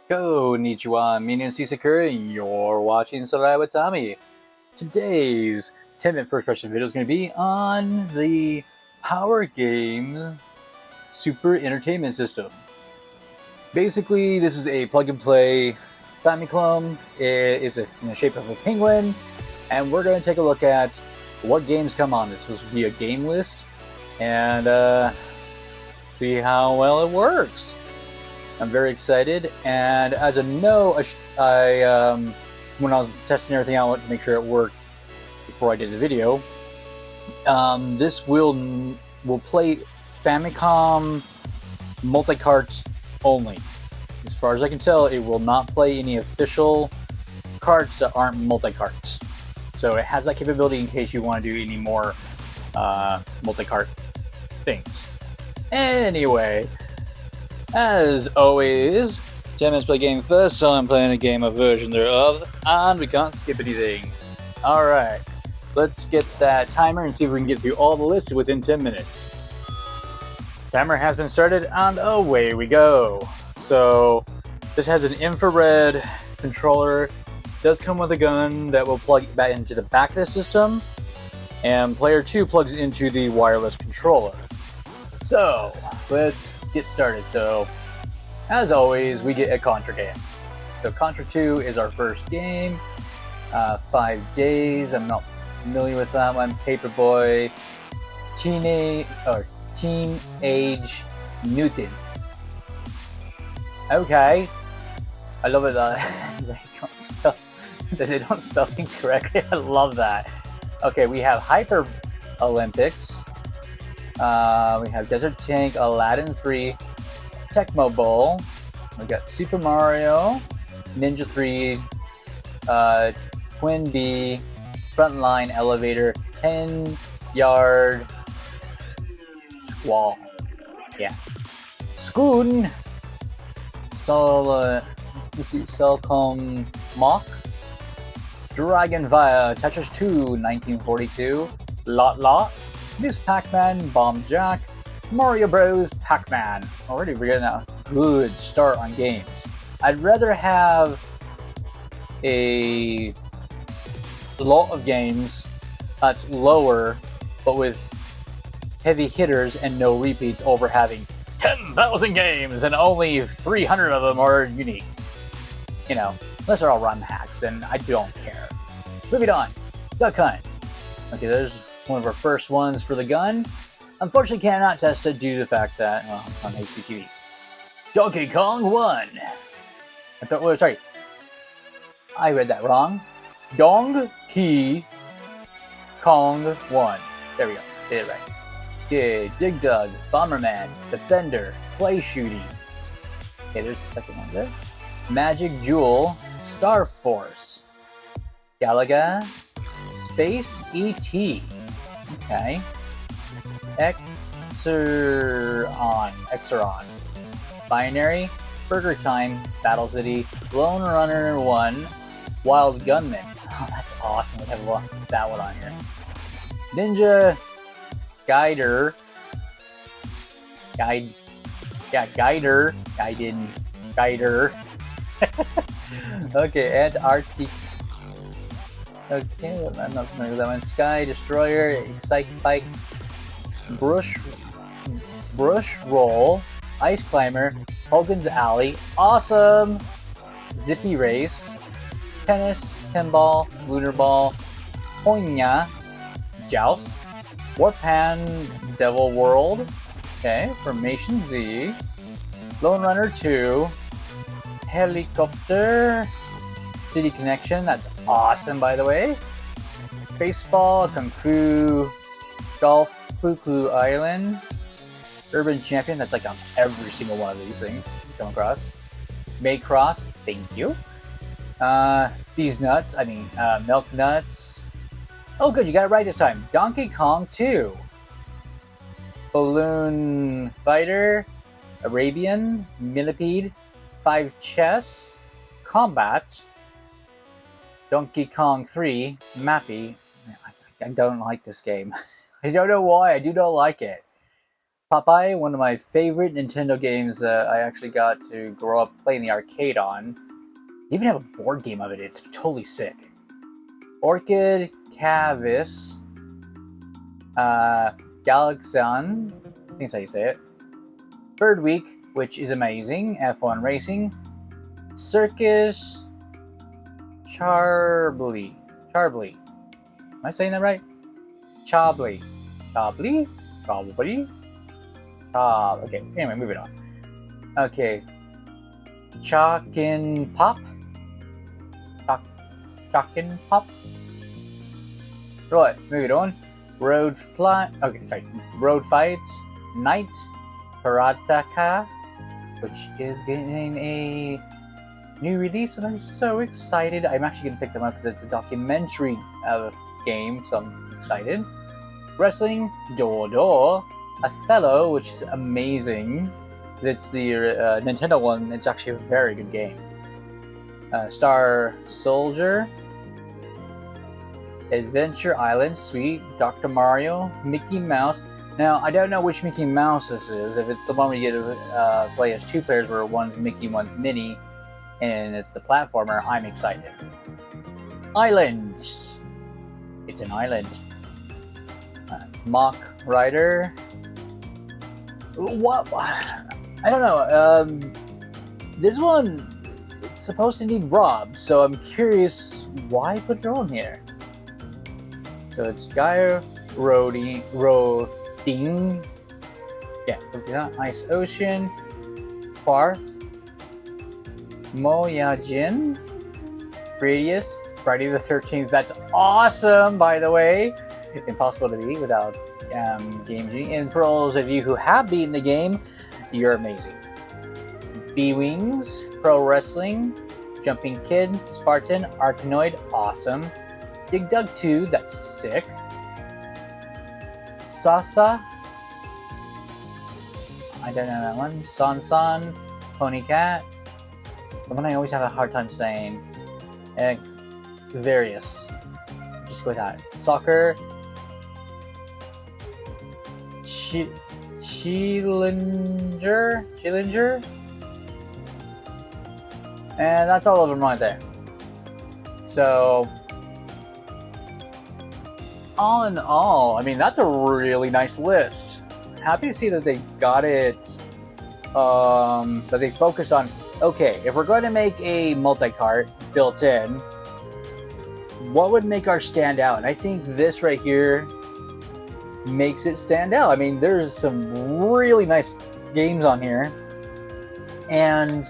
Konnichiwa, Minion Sakura, and you're watching Tsurai Wataame. Today's 10-minute first person video is going to be on the Power Game Super Entertainment System. Basically, this is a plug-and-play Famicom. It is in the shape of a penguin, and we're going to take a look at what games come on. This will be a game list, and see how well it works. I'm very excited, and as a note, when I was testing everything out, I wanted to make sure it worked before I did the video. This will play Famicom multi-carts only. As far as I can tell, it will not play any official carts that aren't multi-carts. So it has that capability in case you want to do any more multi-cart things. Anyway, as always, 10 minutes play game first, so I'm playing a game of version thereof, and we can't skip anything. Alright, let's get that timer and see if we can get through all the lists within 10 minutes. Timer has been started, and away we go. So, this has an infrared controller. It does come with a gun that will plug back into the back of the system, and player 2 plugs into the wireless controller. So, let's get started. So, as always, we get a Contra game. So, Contra 2 is our first game. 5 Days, I'm not familiar with that one. Paperboy, Teenage Mutant. Okay. I love it that they don't spell things correctly. I love that. Okay, we have Hyper Olympics. We have Desert Tank, Aladdin 3, Tecmo Bowl. We got Super Mario, Ninja 3, Twin B, Frontline Elevator, 10-yard wall. Yeah. Scoon. Cellcom Mock. Dragon via Tetris 2, 1942. Lot. Miss Pac-Man, Bomb Jack, Mario Bros, Pac-Man. Already we're getting a good start on games. I'd rather have a lot of games that's lower, but with heavy hitters and no repeats, over having 10,000 games and only 300 of them are unique. You know, unless they're all run hacks, then I don't care. Moving on, Duck Hunt. Okay, there's one of our first ones for the gun. Unfortunately, cannot test it due to the fact that, well, it's on HDTV. Donkey Kong 1. Sorry, I read that wrong. Donkey Kong 1. There we go, did it right. Okay, Dig Dug, Bomberman, Defender, Play Shooting. Okay, there's the second one there. Magic Jewel, Star Force, Galaga, Space ET. Okay. Exeron. Binary, Burger Time, Battle City, Lone Runner 1, Wild Gunman. Oh, that's awesome. We have that one on here. Ninja Guider. Guider. Okay, Antarctic. Okay, I'm not familiar with that one. Sky Destroyer, Excite Bike, Brush Roll, Ice Climber, Hogan's Alley, awesome! Zippy Race, Tennis, Pinball, Lunar Ball, Ponya, Joust, Warpan, Devil World, okay, Formation Z, Lone Runner 2, Helicopter, City Connection, that's awesome by the way. Baseball, Kung Fu, Golf, Fuku Island, Urban Champion, that's like on every single one of these things you come across. Maycross, thank you. These nuts, Milk Nuts. Oh good, you got it right this time. Donkey Kong 2. Balloon Fighter, Arabian, Millipede, 5 Chess, Combat, Donkey Kong 3, Mappy. I don't like this game. I don't know why, I do not like it. Popeye, one of my favorite Nintendo games that I actually got to grow up playing the arcade on. They even have a board game of it. It's totally sick. Orchid, Cavis, Galaxian, I think that's how you say it. Bird Week, which is amazing. F1 Racing. Circus, Charbly. Am I saying that right? Chably. Okay, anyway, moving on. Okay. Chalkin Pop. Right, moving on. Road Fights. Night. Karataka, which is getting a new release, and I'm so excited. I'm actually going to pick them up because it's a documentary game, so I'm excited. Wrestling, Door, Othello, which is amazing. It's the Nintendo one. It's actually a very good game. Star Soldier, Adventure Island, sweet. Dr. Mario, Mickey Mouse. Now, I don't know which Mickey Mouse this is. If it's the one where you get to play as two players where one's Mickey, one's Minnie, and it's the platformer, I'm excited. Islands. It's an island. Mock Rider. What? I don't know. This one, it's supposed to need Rob, so I'm curious why put it on here. So it's Gaia Roding. Yeah, Ice Ocean. Quarth. Moyajin. Radius. Friday the 13th. That's awesome, by the way. Impossible to beat without Game Genie. And for all those of you who have beaten the game, you're amazing. B-Wings. Pro Wrestling. Jumping Kid. Spartan. Arkanoid. Awesome. Dig Dug 2. That's sick. Sasa. I don't know that one. San, Pony Cat. The one I always have a hard time saying. Various. Just go with that. Soccer. Chillinger. And that's all of them right there. So, all in all, I mean, that's a really nice list. Happy to see that they got it, that they focused on, okay, if we're going to make a multi-cart built in, what would make ours stand out? And I think this right here makes it stand out. I mean, there's some really nice games on here. And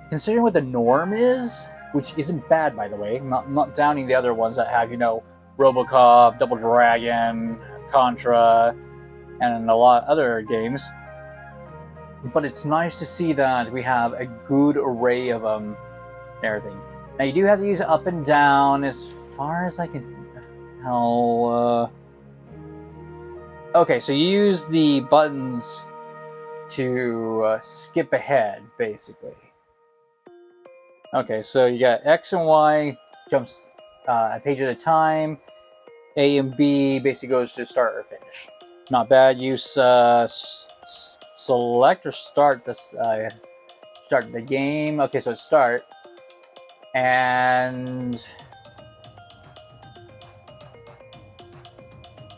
considering what the norm is, which isn't bad, by the way, I'm not downing the other ones that have, RoboCop, Double Dragon, Contra, and a lot of other games. But it's nice to see that we have a good array of them and everything. Now, you do have to use up and down as far as I can tell. Okay, so you use the buttons to skip ahead, basically. Okay, so you got X and Y, jumps a page at a time. A and B basically goes to start or finish. Not bad. Use select or start this. Start the game. Okay, so it's start. And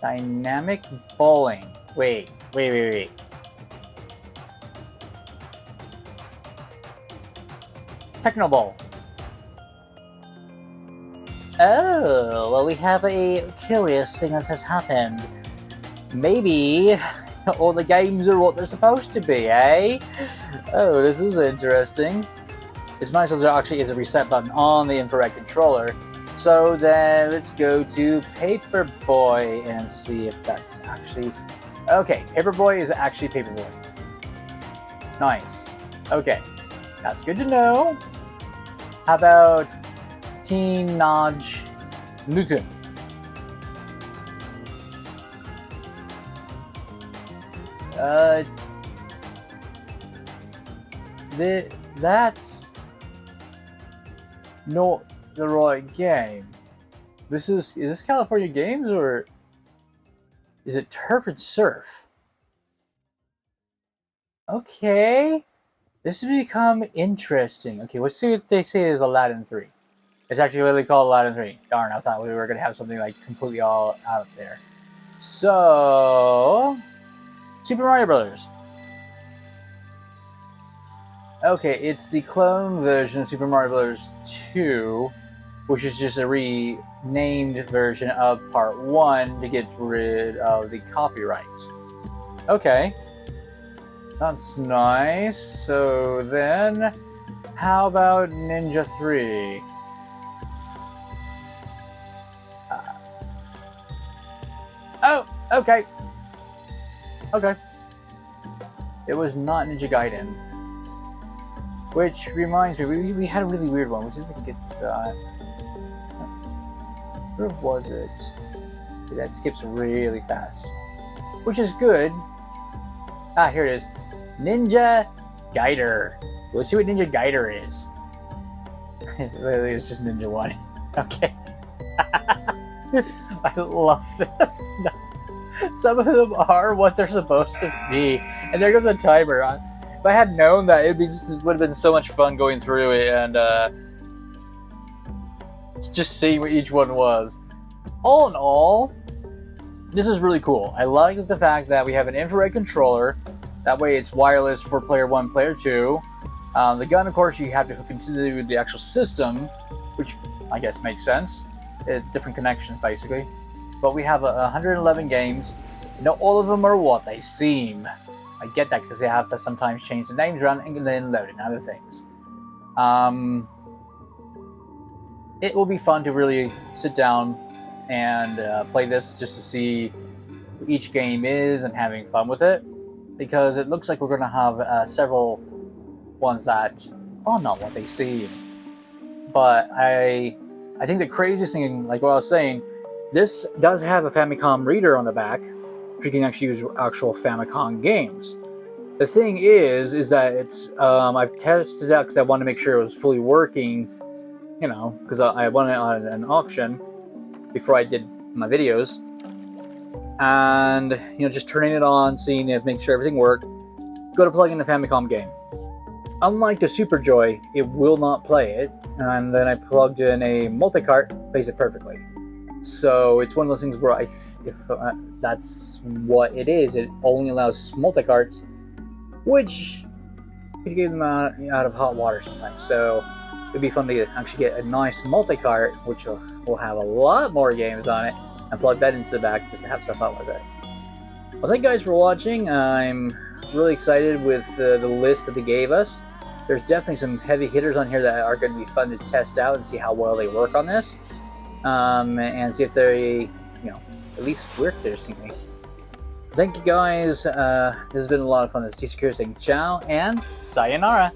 dynamic bowling. Wait. Technobowl. Oh, well, we have a curious thing that has happened. Maybe all the games are what they're supposed to be, eh? Oh, this is interesting. It's nice as there actually is a reset button on the infrared controller. So then let's go to Paperboy and see if that's actually... Okay, Paperboy is actually Paperboy. Nice. Okay, that's good to know. How about Teenage Newton? That's not the right game. Is this California Games or is it Turf and Surf? Okay. This has become interesting. Okay, let's see what they say is Aladdin 3. It's actually really called Aladdin 3. Darn, I thought we were going to have something like completely all out there. So, Super Mario Brothers. Okay, it's the clone version of Super Mario Bros. 2, which is just a renamed version of Part 1 to get rid of the copyrights. Okay. That's nice. So then, how about Ninja 3? Oh, okay. Okay. It was not Ninja Gaiden. Which reminds me, we had a really weird one. Let's see if we can get... where was it? That skips really fast. Which is good. Ah, here it is. Ninja Gaiden. Let's see what Ninja Gaiden is. Literally, it's just Ninja 1. Okay. I love this. Some of them are what they're supposed to be. And there goes a timer. If I had known that, it would have been so much fun going through it and just seeing what each one was. All in all, this is really cool. I like the fact that we have an infrared controller. That way it's wireless for player 1, player 2. The gun, of course, you have to hook into the actual system, which I guess makes sense. Different connections, basically. But we have 111 games. Not all of them are what they seem. I get that because they have to sometimes change the names around and then load in other things. It will be fun to really sit down and play this just to see what each game is and having fun with it. Because it looks like we're going to have several ones that are not what they seem. But I think the craziest thing, like what I was saying, this does have a Famicom reader on the back. If you can actually use actual Famicom games. The thing is that it's I've tested it out because I wanted to make sure it was fully working, you know, because I won it on an auction before I did my videos, and you know, just turning it on, seeing if make sure everything worked. Go to plug in the Famicom game. Unlike the Super Joy, it will not play it, and then I plugged in a multi-cart, plays it perfectly. So it's one of those things where that's what it is. It only allows multi-carts, which could get them out of hot water sometimes. So it'd be fun to actually get a nice multi-cart, which will have a lot more games on it, and plug that into the back just to have some fun with it. Well, thank you guys for watching. I'm really excited with the list that they gave us. There's definitely some heavy hitters on here that are going to be fun to test out and see how well they work on this. And see if they, you know, at least work there, seemingly. Thank you guys. This has been a lot of fun. This is TC saying ciao and sayonara.